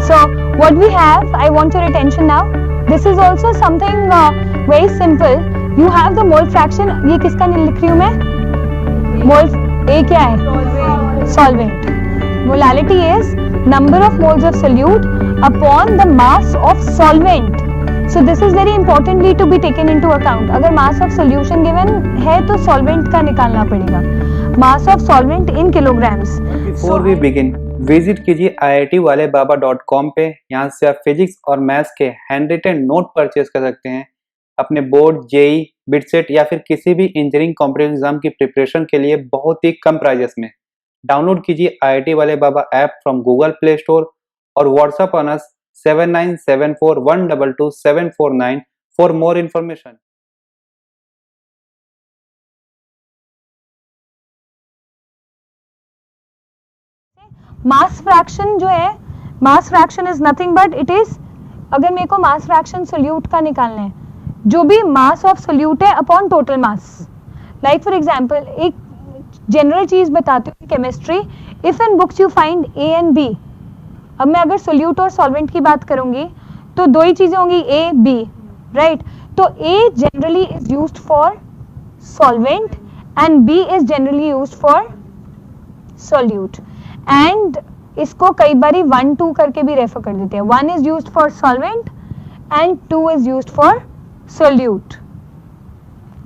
So what we have, I want your attention now. This is also something very simple. You have the mole fraction. ये किसका लिख रही हूँ मैं? Mole A क्या है? Solvent. Molality is number of moles of solute upon the mass of solvent. So this is very importantly to be taken into account. अगर mass of solution given है तो solvent का निकालना पड़ेगा. Mass of solvent in kilograms. Before we begin, visit कीजिए iitwalebaba.com पे. यहाँ से आप फिजिक्स और मैथ्स के हैंड रिटन नोट परचेज कर सकते हैं अपने बोर्ड, जेई, बिटसेट या फिर किसी भी इंजीनियरिंग कॉम्पिटिटिव एग्जाम की प्रिपरेशन के लिए बहुत ही कम प्राइजेस में. डाउनलोड कीजिए IIT वाले Baba app from Google Play store और WhatsApp on us 7974122749 for more information. Mass fraction जो है, mass fraction is nothing but it is, अगर मेरे को मास फ्रैक्शन सोल्यूट का निकालना है, जो भी मास ऑफ सोल्यूट है upon total mass. Like for example एक जनरल चीज बताती हूँ chemistry. If in books you find a and b. अब मैं अगर सोल्यूट और सॉल्वेंट की बात करूंगी तो दो ही चीजें होंगी, ए बी, राइट. तो A generally is used for solvent and B is generally used for solute. And इसको कई बारी 1-2 करके भी रेफर कर देते हैं. 1 is used for solvent and 2 is used for solute.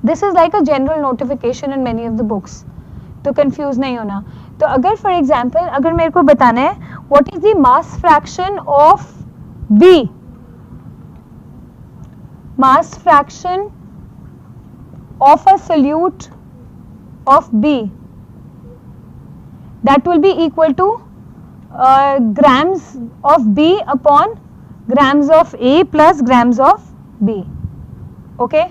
This is like a general notification in many of the books, तो confuse नहीं होना. तो अगर फॉर एग्जांपल अगर मेरे को बताना है what is the mass fraction of b, mass fraction of a solute of b, that will be equal to grams of B upon grams of A plus grams of B. Okay,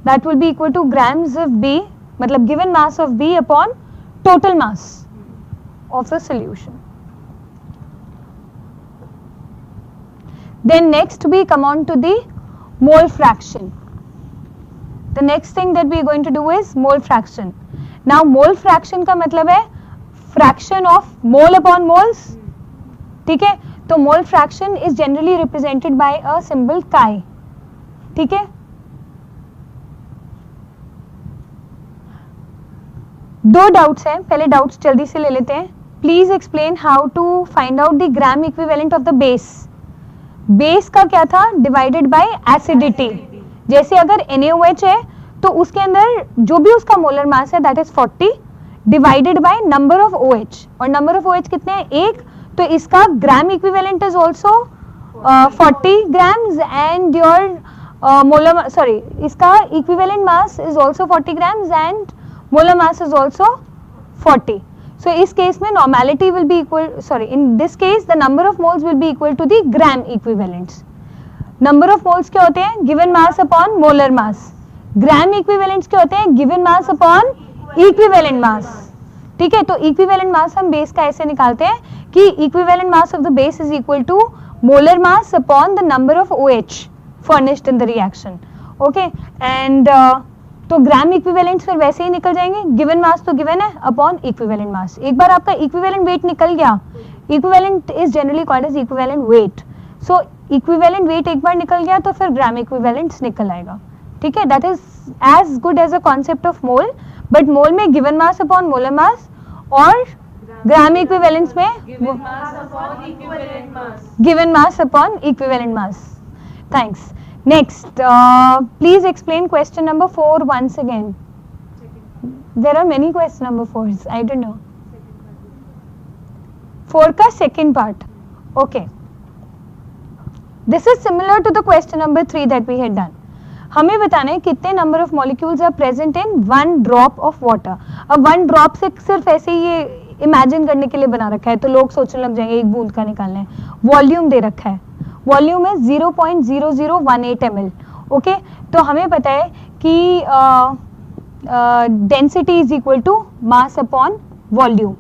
that will be equal to grams of B, मतलब given mass of B upon total mass of the solution. Then next we come on to the mole fraction. The next thing that we are going to do is mole fraction. Now mole fraction का मतलब है fraction of mole upon moles. ठीक है, तो mole fraction is generally represented by a symbol काई. ठीक है, दो डाउट्स हैं, पहले डाउट्स जल्दी से ले लेते हैं. Please explain how to find out the gram equivalent of the base. Base का क्या था? Divided by acidity. जैसे अगर NaOH है तो उसके अंदर जो भी उसका मोलर मास है that is 40 divided by number of OH. और नंबर ऑफ OH कितने हैं? 1. तो इसका gram equivalent is also 40 grams and your molar, sorry, इसका equivalent mass is also 40 grams and molar mass is also 40. So इस case में normality will be equal, sorry, in this case the number of moles will be equal to the gram equivalents. Number of moles क्या होते हैं? Given mass upon molar mass. Gram equivalents क्या होते हैं? Given mass upon equivalent mass. ठीक है, तो equivalent mass हम बेस का ऐसे निकालते हैं कि equivalent mass of the base is equal to molar mass upon the number of OH furnished in the reaction. Okay, and तो ग्राम इक्विवेलेंट्स फिर वैसे ही निकल जाएंगे. गिवन मास तो गिवन है अपॉन इक्विवेलेंट मास. एक बार आपका इक्विवेलेंट वेट निकल गया, equivalent is generally called as equivalent weight. So equivalent weight एक बार निकल गया तो फिर ग्राम इक्विवेलेंट्स निकल आएगा. ठीक है, that is as good as a concept of mole. But mole में given mass upon molar mass और ग्राम इक्विवेलेंस में given mass upon equivalent mass. Thanks. Next, please explain question number 4 once again. There are many question number 4s. I don't know. 4 का second part. Okay. This is similar to the question number 3 that we had done. हमें बताना है कितने number of molecules are present in 1 drop of water. अब 1 drop से सिर्फ ऐसे ही ये इमेजिन करने के लिए बना रखा है तो लोग सोचने लग जाएंगे एक बूंद का निकालना है. वॉल्यूम दे रखा है, वॉल्यूम है 0.0018 ml. ओके, तो हमें पता है कि density is equal to mass upon volume.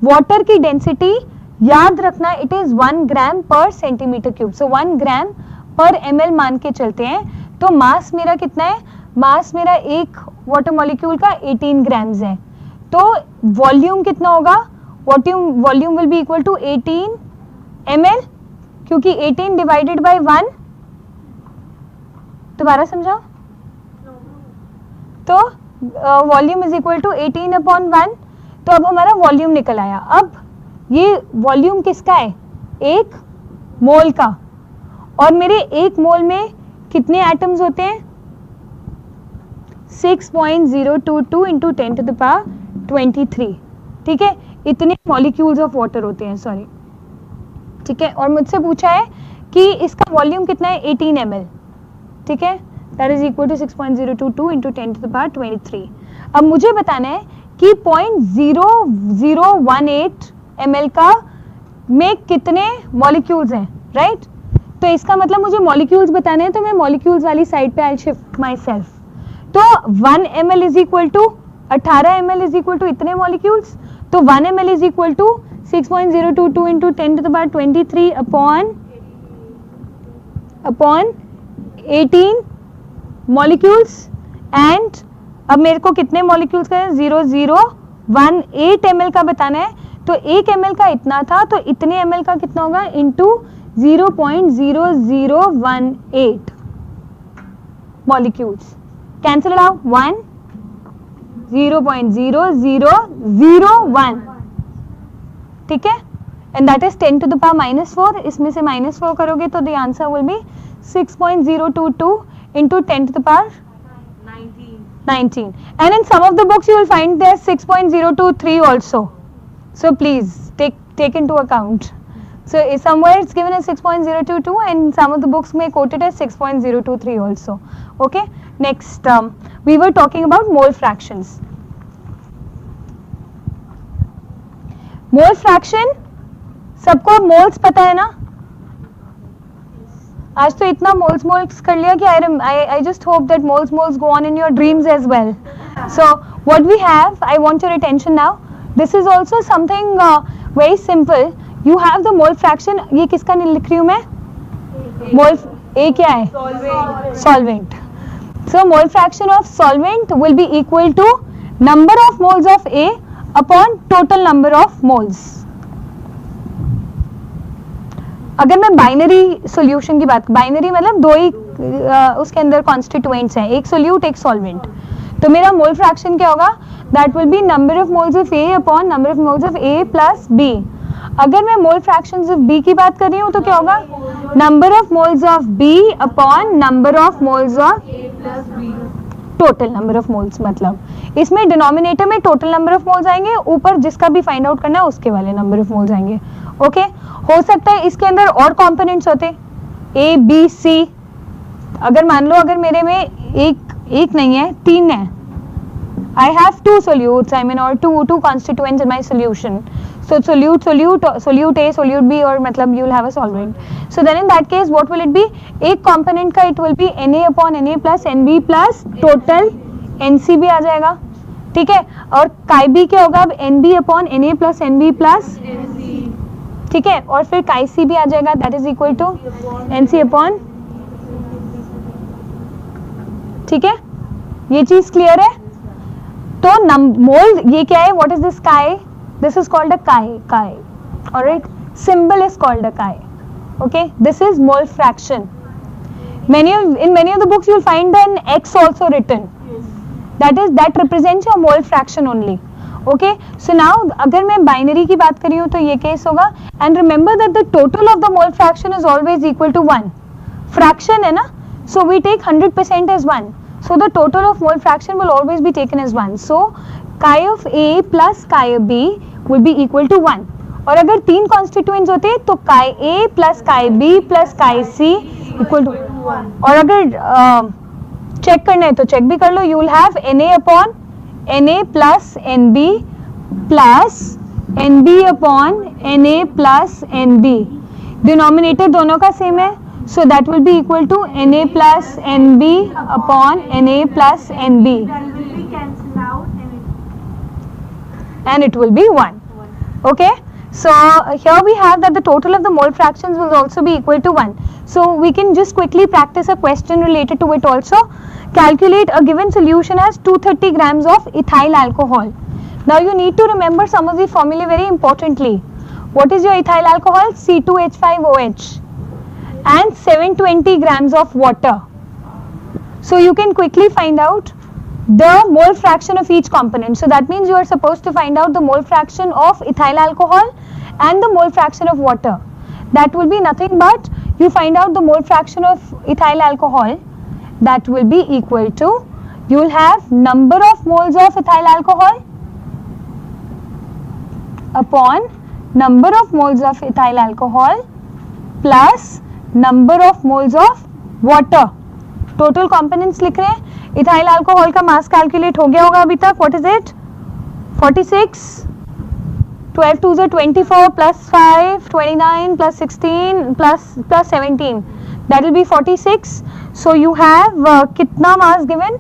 Water की डेंसिटी याद रखना, इट इज 1 ग्राम पर सेंटीमीटर क्यूब. सो 1 ग्राम पर ml मान के चलते हैं. तो मास मेरा कितना है? मास मेरा एक वाटर मॉलिक्यूल का 18 ग्राम्स है. तो वॉल्यूम कितना होगा? Volume will be equal to 18 ml क्योंकि 18 डिवाइडेड बाय 1, दोबारा समझाओ, तो volume is equal to 18 upon 1, तो अब हमारा वॉल्यूम निकल आया। अब ये वॉल्यूम किसका है? 1 मोल का, और मेरे 1 मोल में कितने एटम्स होते हैं? 6.022 इंटू 10 टू द पावर 23, ठीक है, इतने मॉलिक्यूल्स ऑफ वाटर होते हैं, सॉरी, ठीक है। और मुझसे पूछा है कि इसका वॉल्यूम कितना है? 18 ml, ठीक है, that is equal to 6.022 into 10 to the power 23। अब मुझे बताना है कि 0.0018 ml का में कितने मॉलिक्यूल्स हैं, राइट? तो इसका मतलब मुझे मॉलिक्यूल्स बताने हैं, तो मैं मॉलिक्यूल्स वाली साइड पे आई शिफ्ट माई सेल्फ। तो 1 ml is equal to 18 ml is equal to इतने मॉलिक्यूल्स, तो 1 ml is equal to 6.022 into 10 to the power 23 upon 18 molecules. And अब मेरे को कितने मॉलिक्यूल्स का 0018 ml का बताना है, तो 1 ml का इतना था, तो इतने ml का कितना होगा? Into 0.0018 molecules. Cancel it out, 1 0.0001, ठीक है, and that is 10 to the power -4। इसमें से -4 करोगे तो the answer will be 6.022 into 10 to the power 19. And in some of the books you will find there's 6.023 also. So please take into account. So somewhere it's given as 6.022 and some of the books may quote it as 6.023 also. Okay. Next, we were talking about mole fractions. Mole fraction, सबको moles पता है ना? आज तो इतना moles कर लिया कि I just hope that moles go on in your dreams as well. So what we have, I want your attention now. This is also something very simple. You have the mole fraction. ये किसका लिख रही हूँ मैं? मोल, A क्या है? Solvent. So mole fraction of solvent will be equal to number of moles of A upon total number of moles. अगर मैं बाइनरी सॉल्यूशन की बात, बाइनरी मतलब दो ही उसके अंदर कॉन्स्टिट्यूएंट्स हैं, एक सोल्यूट एक सॉल्वेंट, तो मेरा मोल फ्रैक्शन क्या होगा? That will be number of moles of A upon number of moles of A plus B. अगर मैं मोल फ्रैक्शंस ऑफ बी की बात कर रही हूँ तो क्या होगा? Number of moles of B upon number of moles of total number of moles. मतलब इसमें डिनोमिनेटर में टोटल नंबर ऑफ मोल्स आएंगे, ऊपर जिसका भी फाइंड आउट करना है उसके वाले नंबर ऑफ मोल्स आएंगे। ओके, हो सकता है इसके अंदर और कंपोनेंट्स होते, ए बी सी। अगर मान लो अगर मेरे में एक नहीं है, 3 है, I have 2 solutes, I mean, or two constituents in my solution. So solute A, solute B, or मतलब you'll have a solvent. So then in that case, what will it be? एक component का it will be Na upon Na plus Nb plus total Nc भी आ जाएगा, ठीक है। और chi B क्या होगा? अब Nb upon Na plus Nb plus Nc, ठीक है। और फिर chi C भी आ जाएगा, that is equal to Nc upon, ठीक है। ये चीज क्लियर है? तो मोल ये क्या है? What is this chi? This is called a chi, alright. Symbol is called a chi, okay. This is mole fraction. in many of the books you will find an x also written, that represents your mole fraction only, okay। So now अगर मैं binary की बात कर रही हूँ तो ये case होगा, and remember that the total of the mole fraction is always equal to 1। Fraction है ना, so we take 100% as 1, so the total of mole fraction will always be taken as 1। So chi of A plus chi of B will be equal to 1। और अगर 3 constituents होते तो chi A plus chi B plus chi C equal to 1। और अगर check करना है तो check भी कर लो, you will have Na upon Na plus Nb plus Nb upon Na plus Nb। Denominator दोनों का सेम है, so that will be equal to Na plus Nb upon Na plus Nb, and it will be 1, okay। So here we have that the total of the mole fractions will also be equal to 1। So we can just quickly practice a question related to it also. Calculate a given solution as 230 grams of ethyl alcohol। Now you need to remember some of the formulae very importantly। What is your ethyl alcohol? C2H5OH, and 720 grams of water. So you can quickly find out the mole fraction of each component. So that means you are supposed to find out the mole fraction of ethyl alcohol and the mole fraction of water. That will be nothing but you find out the mole fraction of ethyl alcohol, that will be equal to, you will have number of moles of ethyl alcohol upon number of moles of ethyl alcohol plus number of moles of water. Total components लिख रहे हैं. Ethyl alcohol का mass calculate हो गया होगा अभी तक. What is it? 46, 12 2 are 24 plus 5 29 plus 16 plus 17, that will be 46. So you have कितना मास given?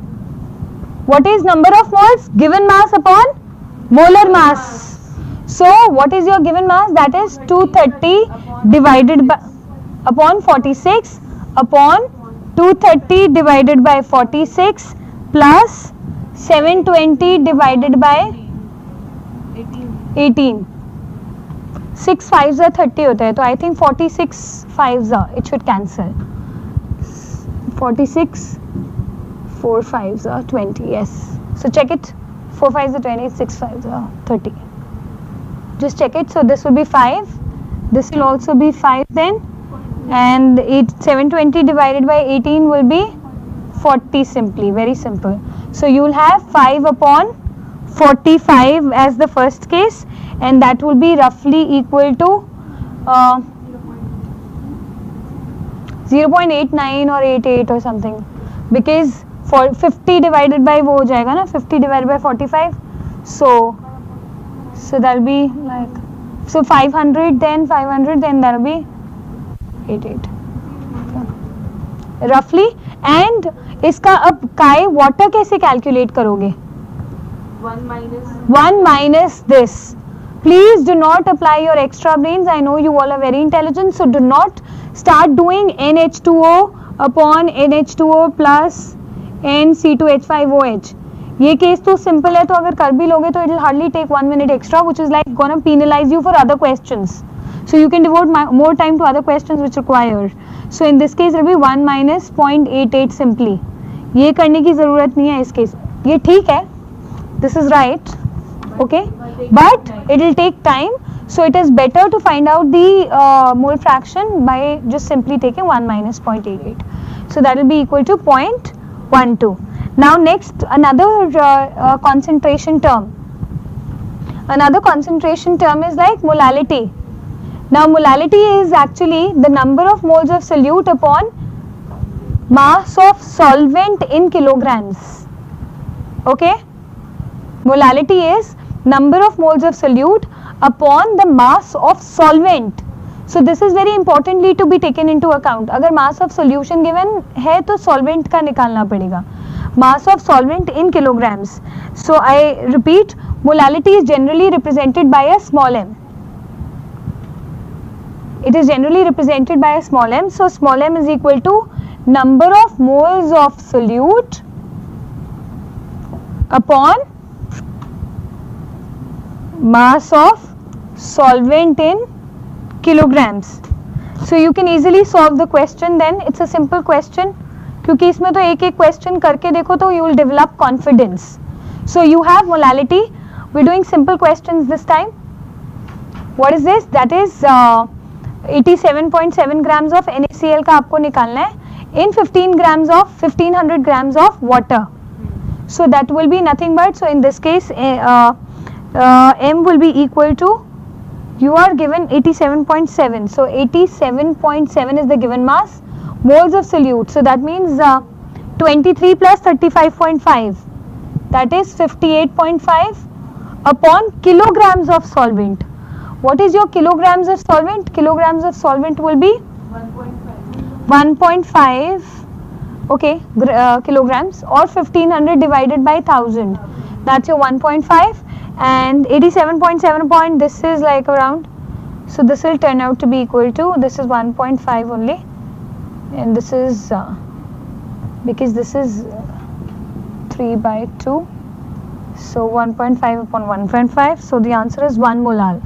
What is number of moles? Given mass upon molar mass. So what is your given mass? That is 230 divided by upon 46 upon 230 divided by 46 plus 720 divided by 18. 6 5s are 30 होता है, तो I think 46 5s are, it should cancel. 46 4 5s are 20. Yes, so check it. 4 5s are 20, 6 5s are 30. Just check it. So this will be 5, this will also be 5 then, and 720 divided by 18 will be 40 simply, very simple. So you will have 5 upon 45 as the first case, and that will be roughly equal to 0.89 or 88 or something, because for 50 divided by वो हो जाएगा ना, 50 divided by 45, so that will be like, so 500 then 500 then that will be 88 roughly. And इसका अब काय water कैसे calculate करोगे? 1 minus this. Please do not apply your extra brains. I know you all are very intelligent, so do not start doing NH2O upon NH2O plus NC2H5OH. ये case तो simple है, तो अगर कर भी लोगे तो it will hardly take 1 minute extra, which is like gonna penalize you for other questions. So you can devote more time to other questions which require. So in this case it will be 1 minus 0.88 simply. ये करने की ज़रूरत नहीं है इस case. ये ठीक है, this is right, okay, but it will take time. So it is better to find out the mole fraction by just simply taking 1 minus 0.88. So that will be equal to 0.12. Now next, another concentration term. Another concentration term is like molality. Now molality is actually the number of moles of solute upon mass of solvent in kilograms. Okay, molality is number of moles of solute upon the mass of solvent. So this is very importantly to be taken into account. अगर mass of solution given है तो solvent का निकालना पड़ेगा. Mass of solvent in kilograms. So I repeat, molality is generally represented by a small m. It is generally represented by a small m. So small m is equal to number of moles of solute upon mass of solvent in kilograms. So you can easily solve the question then. It's a simple question, क्योंकि इसमें तो एक एक question करके देखो तो you will develop confidence. So you have molality. We're doing simple questions this time. What is this? That is 87.7 grams of NaCl का आपको निकालना है in 1500 grams of water. So that will be nothing but, so in this case m will be equal to, you are given 87.7, so 87.7 is the given mass, moles of solute, so that means 23 plus 35.5, that is 58.5 upon kilograms of solvent. What is your kilograms of solvent? Kilograms of solvent will be 1.5 okay, kilograms, or 1500 divided by 1000, that's your 1.5, and 87.7 point, this is like around, so this will turn out to be equal to, this is 1.5 only, and this is because this is 3 by 2, so 1.5 upon 1.5, so the answer is 1 molal.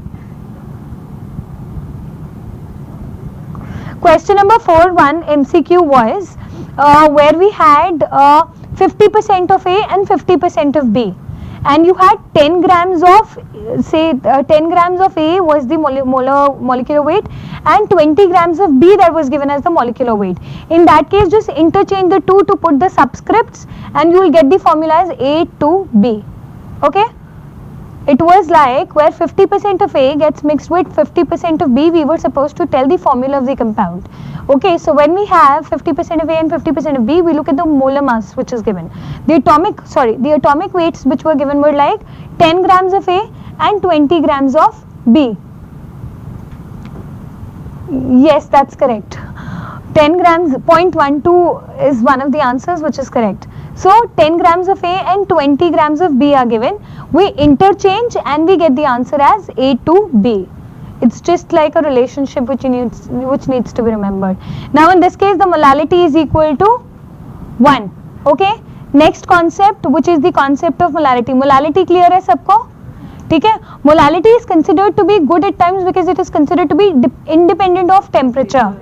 Question number 4.1 MCQ was where we had 50% of A and 50% of B, and you had 10 grams of 10 grams of A was the molecular weight and 20 grams of B that was given as the molecular weight. In that case, just interchange the two to put the subscripts and you will get the formula as A to B. Okay, it was like where 50% of A gets mixed with 50% of B, we were supposed to tell the formula of the compound. Okay, so when we have 50% of A and 50% of B, we look at the molar mass which is given. The atomic weights which were given were like 10 grams of A and 20 grams of B. Yes, that's correct. 10 grams, 0.12 is one of the answers which is correct. So 10 grams of A and 20 grams of B are given. We interchange and we get the answer as A to B. It's just like a relationship which needs to be remembered. Now in this case the molality is equal to 1. Okay. Next concept, which is the concept of molality. Molality clear hai sabko? ठीक है. Molality is considered to be good at times because it is considered to be independent of temperature.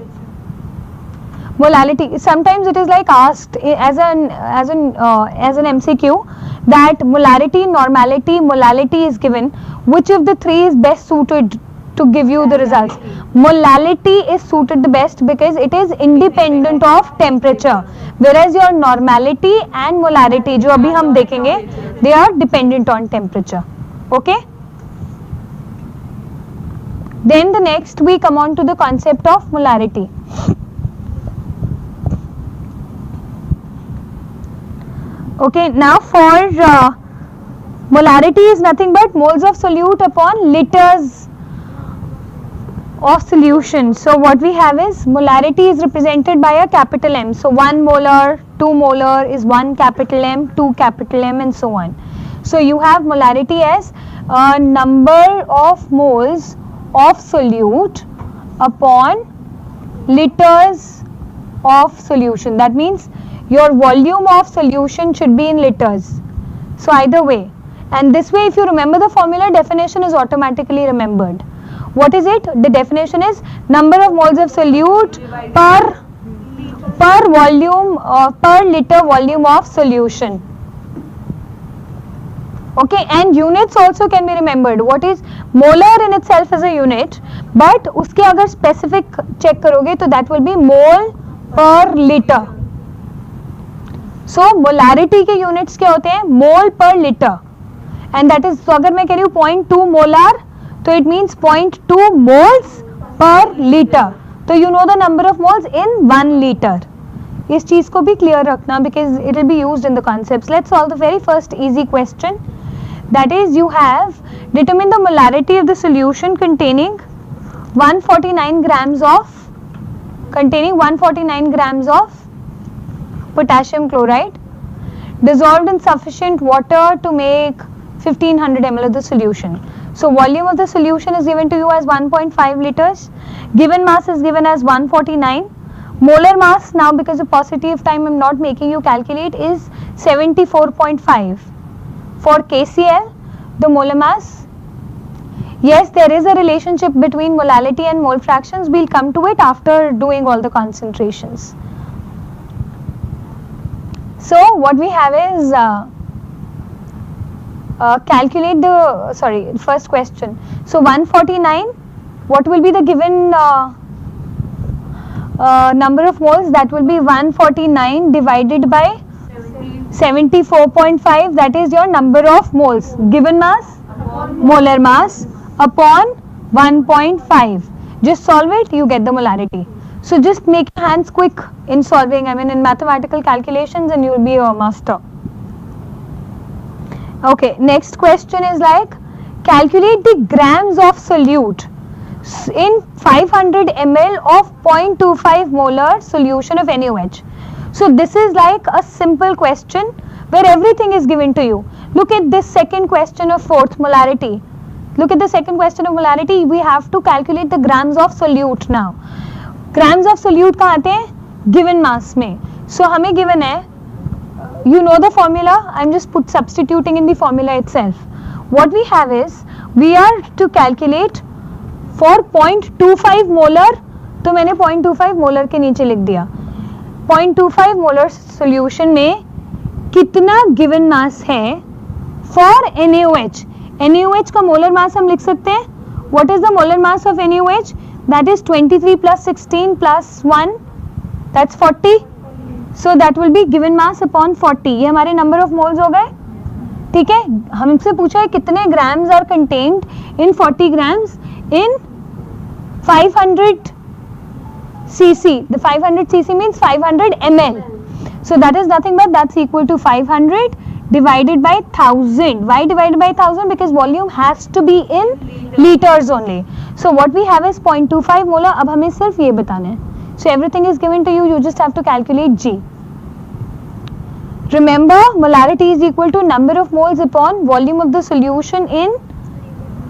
Molality, sometimes it is like asked as an MCQ that molarity, normality, molality is given. Which of the three is best suited to give you the results? Molality is suited the best because it is independent of temperature, whereas your normality and molarity जो अभी हम देखेंगे, they are dependent on temperature. Okay. Then the next we come on to the concept of molarity. Okay, now for molarity is nothing but moles of solute upon liters of solution. So what we have is molarity is represented by a capital M. So 1 molar, 2 molar is 1 capital M, 2 capital M and so on. So you have molarity as a number of moles of solute upon liters of solution. That means your volume of solution should be in liters. So either way, and this way if you remember the formula, definition is automatically remembered. What is it? The definition is number of moles of solute per volume per liter volume of solution. Okay, and units also can be remembered. What is molar in itself is a unit, but उसके अगर specific check करोगे तो that will be mole per liter. So molarity के units क्या होते हैं? Mole per liter, and that is, so अगर मैं कह रही हूँ 0.2 molar, तो it means 0.2 moles per liter. तो you know the number of moles in 1 liter. इस चीज को भी clear रखना because it will be used in the concepts. Let's solve the very first easy question. That is, you have determine the molarity of the solution containing 149 grams of potassium chloride dissolved in sufficient water to make 1500 ml of the solution. So volume of the solution is given to you as 1.5 liters. Given mass is given as 149. Molar mass, now because of paucity of time I am not making you calculate, is 74.5. For KCl, the molar mass, yes, there is a relationship between molality and mole fractions. We'll come to it after doing all the concentrations. So what we have is calculate the first question. So 149, what will be the given number of moles? That will be 149 divided by 74.5, that is your number of moles. Given mass, molar mass upon 1.5. Just solve it, you get the molarity. So just make your hands quick in solving, I mean in mathematical calculations, and you will be a master. Okay, next question is like calculate the grams of solute in 500 ml of 0.25 molar solution of NaOH. So this is like a simple question where everything is given to you. Look at this second question of fourth, molarity. Look at the second question of molarity. We have to calculate the grams of solute now. Grams of solute कहाँ आते हैं? Given mass में. So हमें given है, you know the formula, I'm just substituting in the formula itself. What we have is, we are to calculate for 0.25 molar तो मैंने 0.25 molar के नीचे लिख दिया। 0.25 मोलर सॉल्यूशन में कितना गिवन मास है फॉर NaOH? NaOH का मोलर मास हम लिख सकते हैं। What is the molar mass of NaOH? That is 23 plus 16 plus 1, that's 40. So that will be given mass upon 40. ये हमारे नंबर ऑफ मोल्स हो गए, ठीक है। हमसे पूछा है कितने grams are contained in 40 grams in 500 cc. The 500 cc means 500 ml. So that is nothing but that's equal to 500 divided by 1000. Why divided by 1000? Because volume has to be in liters only. So what we have is 0.25 molar. अब हमें सिर्फ ये बताना है. So everything is given to you. You just have to calculate G. Remember, molarity is equal to number of moles upon volume of the solution in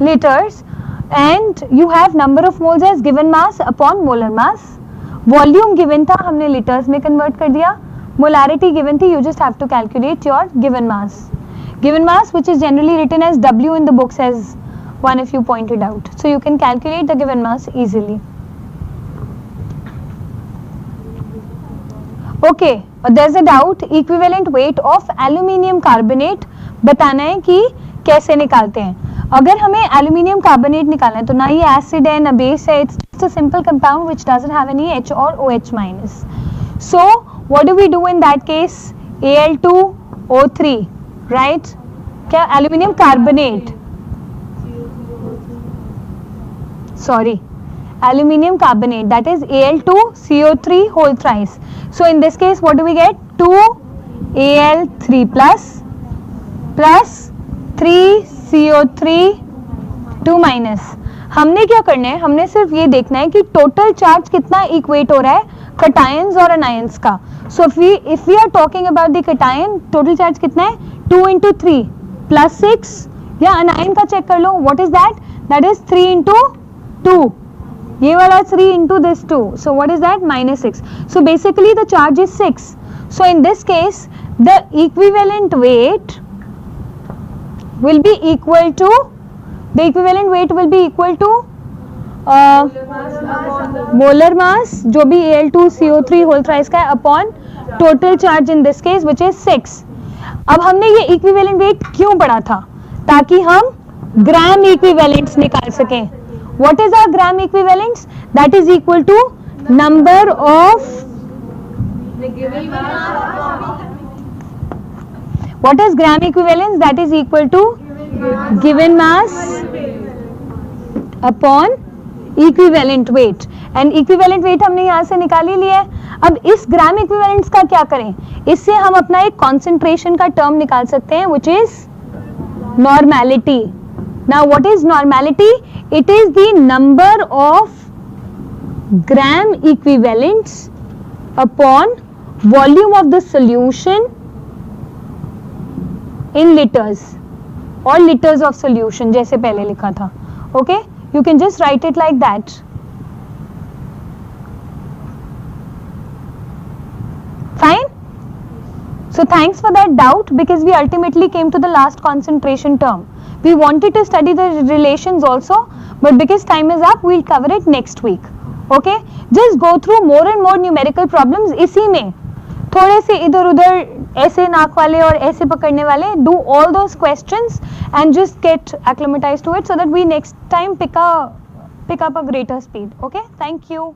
liters, and you have number of moles as given mass upon molar mass. Volume given था, हमने liters में convert कर दिया. Molarity given थी, you just have to calculate your given mass. Given mass, which is generally written as W in the books as 1 if you point it out. So you can calculate the given mass easily. Okay, there's a doubt. Equivalent weight of aluminium carbonate बताना है कि कैसे निकालते हैं। अगर हमें aluminium carbonate निकालना है तो ना ये acid है ना base है, it's just a simple compound which doesn't have any H or OH minus. So what do we do in that case? Al2O3, right? क्या aluminium carbonate? Sorry, aluminium carbonate, that is Al2CO3 whole thrice. So in this case what do we get? 2Al3 plus 3CO3 2 minus. हमने क्या करना है? हमने सिर्फ ये देखना है कि टोटल चार्ज कितना इक्वेट हो रहा है कटायंस और अनायंस का. So if we are talking about the cation, total charge कितना है? 2 into 3 plus 6. या अनायन का चेक कर लो. What is that? That is 3 into 2. ये वाला 3 into this 2. So what is that? Minus 6. So basically the charge is 6. So in this case the equivalent weight will be equal to molar mass जो भी Al2CO3 whole thrice का है upon total charge in this case which is 6. अब हमने ये equivalent weight क्यों पढ़ा था? ताकि हम ग्राम equivalents निकाल सकें. What is our gram equivalents? That is equal to number of what is gram equivalence? That is equal to given mass upon equivalent weight. And equivalent weight हमने यहाँ से निकाल ही लिया है. अब इस gram equivalents का क्या करें? इससे हम अपना एक concentration का term निकाल सकते हैं which is normality. Now what is normality? It is the number of gram equivalents upon volume of the solution in liters or liters of solution जैसे पहले लिखा था. Okay, you can just write it like that. Fine. So thanks for that doubt because we ultimately came to the last concentration term. We wanted to study the relations also, but because time is up, we'll cover it next week. Okay? Just go through more and more numerical problems. इसी में थोड़े से इधर उधर ऐसे नाक वाले और ऐसे पकड़ने वाले, do all those questions and just get acclimatized to it so that we next time pick up a greater speed. Okay? Thank you.